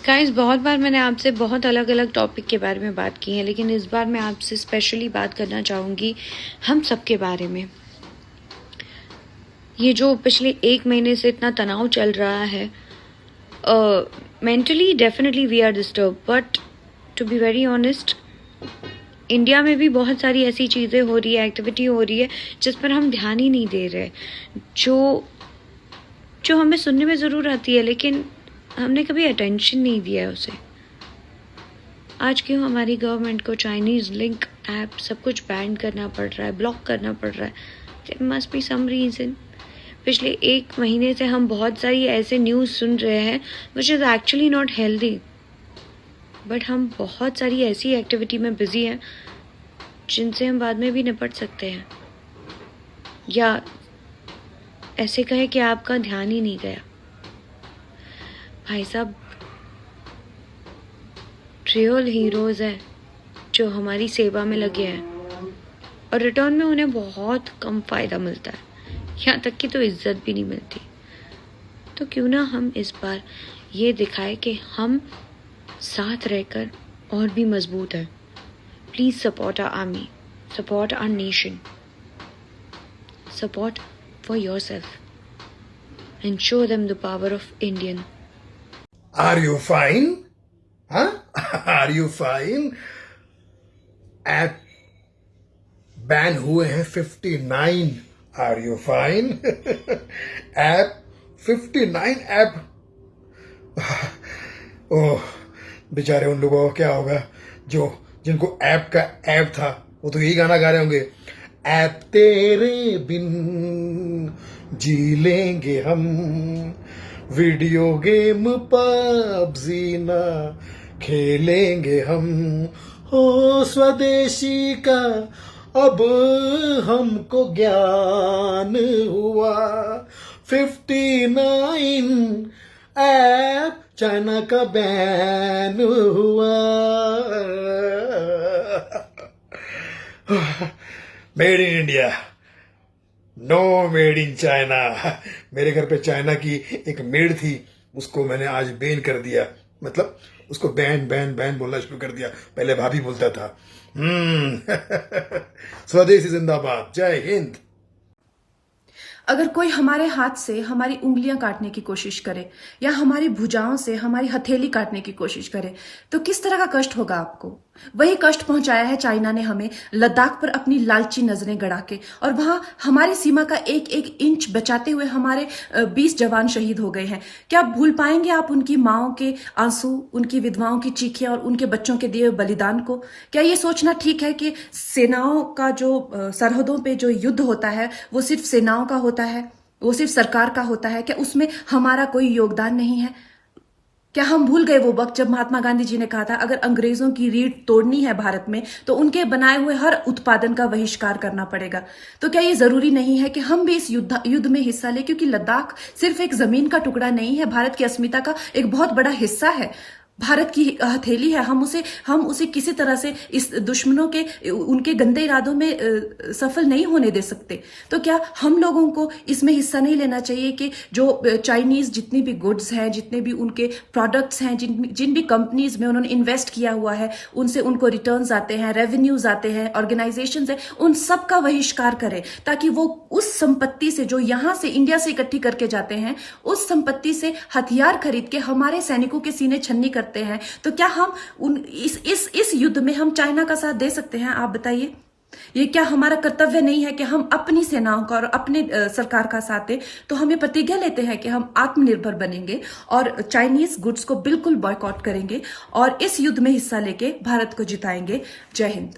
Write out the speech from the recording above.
Guys, बहुत बार मैंने आपसे बहुत अलग अलग टॉपिक के बारे में बात की है, लेकिन इस बार मैं आपसे स्पेशली बात करना चाहूँगी हम सब के बारे में। ये जो पिछले 1 महीने से इतना तनाव चल रहा है, mentally definitely we are disturb, but to be very honest, India में भी बहुत सारी ऐसी चीज़ें हो रही है, एक्टिविटी हो रही है जिस पर हम ध्यान ही नहीं दे रहे, जो हमें सुनने में ज़रूर आती है, लेकिन हमने कभी अटेंशन नहीं दिया है उसे। आज क्यों हमारी गवर्नमेंट को चाइनीज़ लिंक ऐप सब कुछ बैन करना पड़ रहा है, ब्लॉक करना पड़ रहा है? There must be some reason. पिछले 1 महीने से हम बहुत सारी ऐसे न्यूज़ सुन रहे हैं which is actually not healthy, but हम बहुत सारी ऐसी एक्टिविटी में बिजी हैं जिनसे हम बाद में भी निपट सकते हैं, या ऐसे कहे कि आपका ध्यान ही नहीं गया। भाई साहब, रियल हीरोज़ हैं जो हमारी सेवा में लगे हैं और रिटर्न में उन्हें बहुत कम फ़ायदा मिलता है, यहाँ तक कि तो इज्जत भी नहीं मिलती। तो क्यों ना हम इस बार ये दिखाए कि हम साथ रहकर और भी मजबूत हैं। Please support our army, support our nation, support for yourself and show them the power of Indian. Are you fine? Huh? Are you fine? App ban हुए हैं 59। Are you fine? App 59 app. Oh, बेचारे उन लोगों को क्या होगा जिनको app का ऐप था, वो तो यही गाना गा रहे होंगे, ऐप तेरे बिन जी लेंगे हम, वीडियो गेम पबजी ना खेलेंगे हम, हो स्वदेशी का अब हमको ज्ञान हुआ। 59 ऐप चाइना का बैन हुआ। Made in India, know made in China. मेरे घर पे चाइना की एक मेड थी, उसको मैंने आज बैन कर दिया, मतलब उसको बैन बैन बैन बोलना शुरू कर दिया। पहले भाभी बोलता था। स्वदेशी जिंदाबाद, जय हिंद। अगर कोई हमारे हाथ से हमारी उंगलियां काटने की कोशिश करे या हमारी भुजाओं से हमारी हथेली काटने की कोशिश करे तो किस तरह का कष्ट होगा आपको? वही कष्ट पहुंचाया है चाइना ने हमें लद्दाख पर अपनी लालची नजरें गड़ा के, और वहां हमारी सीमा का एक एक इंच बचाते हुए हमारे 20 जवान शहीद हो गए हैं। क्या भूल पाएंगे आप उनकी माओं के आंसू, उनकी विधवाओं की चीखियां और उनके बच्चों के दिए बलिदान को? क्या ये सोचना ठीक है कि सेनाओं का जो सरहदों पे जो युद्ध होता है वो सिर्फ सेनाओं का होता है, वो सिर्फ सरकार का होता है? क्या उसमें हमारा कोई योगदान नहीं है? क्या हम भूल गए वो वक्त जब महात्मा गांधी जी ने कहा था अगर अंग्रेजों की रीढ़ तोड़नी है भारत में तो उनके बनाए हुए हर उत्पादन का बहिष्कार करना पड़ेगा? तो क्या ये जरूरी नहीं है कि हम भी इस युद्ध में हिस्सा लें? क्योंकि लद्दाख सिर्फ एक जमीन का टुकड़ा नहीं है, भारत की अस्मिता का एक बहुत बड़ा हिस्सा है, भारत की हथेली है। हम उसे किसी तरह से इस दुश्मनों के उनके गंदे इरादों में सफल नहीं होने दे सकते। तो क्या हम लोगों को इसमें हिस्सा नहीं लेना चाहिए कि जो चाइनीज जितनी भी गुड्स हैं, जितने भी उनके प्रोडक्ट्स हैं, जिन भी कंपनीज में उन्होंने इन्वेस्ट किया हुआ है, उनसे उनको रिटर्न्स आते हैं, रेवेन्यूज आते हैं, ऑर्गेनाइजेशंस हैं, उन सब का बहिष्कार करें ताकि वो उस संपत्ति से जो यहां से इंडिया से इकट्ठी करके जाते हैं, उस संपत्ति से हथियार खरीद के हमारे सैनिकों के सीने छन्नी करते हैं। तो क्या हम इस युद्ध में हम चाइना का साथ दे सकते हैं? आप बताइए। ये क्या हमारा कर्तव्य नहीं है कि हम अपनी सेनाओं का और अपने सरकार का साथ दें? तो हम ये प्रतिज्ञा लेते हैं कि हम आत्मनिर्भर बनेंगे और चाइनीज गुड्स को बिल्कुल बॉयकॉट करेंगे और इस युद्ध में हिस्सा लेके भारत को जिताएंगे। जय हिंद।